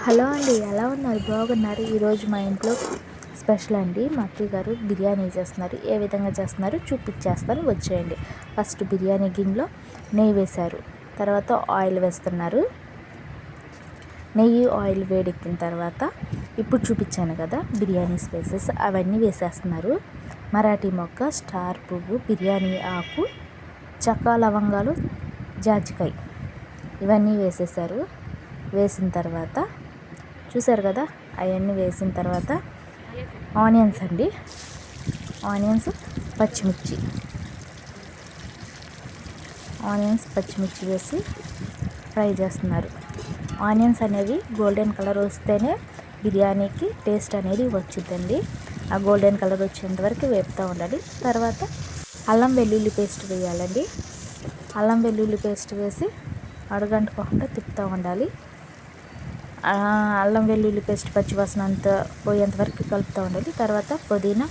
Hello అండి, ఎలా ఉన్నారు? బాగున్నారు. ఈరోజు మా ఇంట్లో స్పెషల్ అండి. మా అత్తయ్య గారు బిర్యానీ చేస్తున్నారు. ఏ విధంగా చేస్తున్నారు చూపించేస్తాను, వచ్చేయండి. ఫస్ట్ బిర్యానీ గిన్నెలో నెయ్యి వేశారు, తర్వాత ఆయిల్ వేస్తున్నారు. నెయ్యి ఆయిల్ వేడెక్కిన తర్వాత ఇప్పుడు చూపించాను కదా బిర్యానీ స్పైసెస్, అవన్నీ వేసేస్తున్నారు. మరాఠీ మొగ్గ, స్టార్ పువ్వు, బిర్యానీ ఆకు, చెక్క, లవంగాలు, జాజికాయ, ఇవన్నీ వేసేసారు. వేసిన తర్వాత చూసారు కదా, అవన్నీ వేసిన తర్వాత ఆనియన్స్ అండి, ఆనియన్స్, పచ్చిమిర్చి వేసి ఫ్రై చేస్తున్నారు. ఆనియన్స్ అనేవి గోల్డెన్ కలర్ వస్తేనే బిర్యానీకి టేస్ట్ అనేది వచ్చిందండి. ఆ గోల్డెన్ కలర్ వచ్చేంత వరకు వేపుతూ ఉండాలి. తర్వాత అల్లం వెల్లుల్లి పేస్ట్ వేయాలండి. అల్లం వెల్లుల్లి పేస్ట్ వేసి అడుగంటుకోకుండా తిప్పుతూ ఉండాలి. అల్లం వెల్లుల్లి పేస్ట్ పచ్చివాసన అంతా పోయేంత వరకు కలుపుతూ ఉండాలి. తర్వాత పుదీనా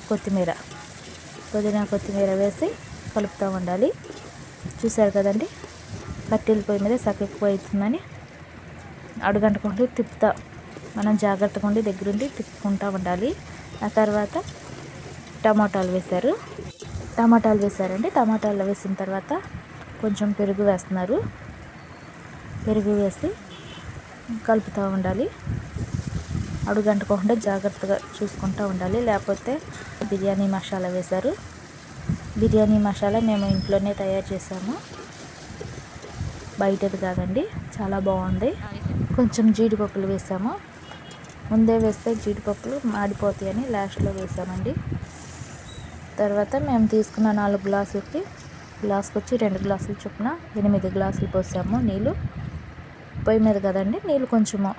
కొత్తిమీర వేసి కలుపుతూ ఉండాలి. చూసారు కదండి, కట్టెల పొయ్యి మీద ఎక్కువ అవుతుందని అడుగంటకుండా మనం జాగ్రత్తగా ఉండి దగ్గరుండి తిప్పుకుంటూ ఉండాలి. ఆ తర్వాత టమాటాలు వేశారండి. టమాటాలు వేసిన తర్వాత కొంచెం పెరుగు వేస్తున్నారు. పెరుగు వేసి కలుపుతూ ఉండాలి. అడుగంటుకోకుండా జాగ్రత్తగా చూసుకుంటూ ఉండాలి, లేకపోతే బిర్యానీ మసాలా వేశారు. బిర్యానీ మసాలా మేము ఇంట్లోనే తయారు చేసాము, బయటది కాదండి. చాలా బాగుంది. కొంచెం జీడిపప్పులు వేసాము. ముందే వేస్తే జీడిపప్పులు మాడిపోతాయని లాస్ట్లో వేసామండి. తర్వాత మేము తీసుకున్న 4 గ్లాసులకి వచ్చి 2 గ్లాసులు చొప్పున 8 గ్లాసులు పోసాము నీళ్ళు. పొయ్యి మీద కదండి, నీళ్ళు కొంచెము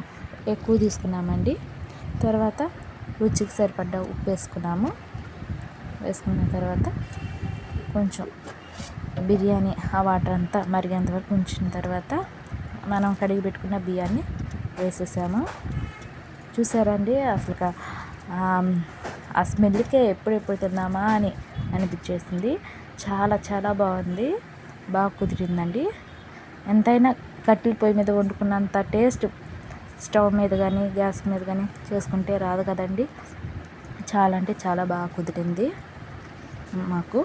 ఎక్కువ తీసుకున్నామండి. తర్వాత రుచికి సరిపడ్డ ఉప్పు వేసుకున్న తర్వాత కొంచెం బిర్యానీ ఆ వాటర్ అంతా మరిగేంత వరకు ఉంచిన తర్వాత మనం కడిగి పెట్టుకున్న బియ్యాన్ని వేసేసాము. చూసారండి, అసలు ఆ స్మెల్కే ఎప్పుడెప్పుడు తిందామా అని అనిపించేసింది. చాలా చాలా బాగుంది, బాగా కుదిరిందండి. ఎంతైనా కట్టెల పొయ్యి మీద వండుకున్నంత టేస్ట్ స్టవ్ మీద కానీ గ్యాస్ మీద కానీ చేసుకుంటే రాదు కదండి. చాలా అంటే చాలా బాగా కుదిరింది. మాకు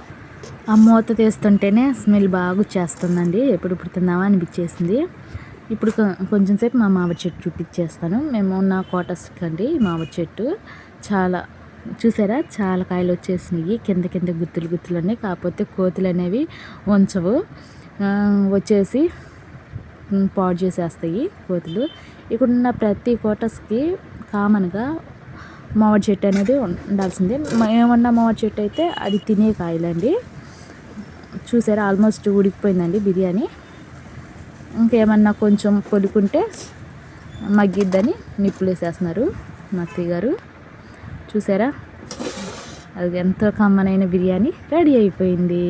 ఆ మూత తీస్తుంటేనే స్మెల్ బాగా వచ్చేస్తుందండి. ఎప్పుడెప్పుడు తిందామా అనిపించేసింది. ఇప్పుడు కొంచెం సేపు మా మామిడి చెట్టు చూపించేస్తాను. మేము ఉన్న క్వార్టర్స్కి అండి మామిడి చెట్టు. చూసారా, చాలా కాయలు వచ్చేసినాయి. కింద గుత్తులు ఉన్నాయి. కాకపోతే కోతులు అనేవి ఉంచవు, వచ్చేసి పాడు చేసేస్తాయి కోతులు. ఇక్కడున్న ప్రతి క్వార్టర్స్కి కామన్గా మామిడి చెట్టు అనేది ఉండాల్సిందే. ఏమన్నా మామిడి చెట్టు అయితే అది తినే కాయలండి. చూసారా, ఆల్మోస్ట్ ఉడికిపోయిందండి బిర్యానీ. ఇంకేమన్నా కొంచెం పొలుకుంటే మగ్గిద్దని నిప్పులు వేసేస్తున్నారు మా అత్తయ్య గారు. చూసారా, అది ఎంతో కమ్మనైన బిర్యానీ రెడీ అయిపోయింది.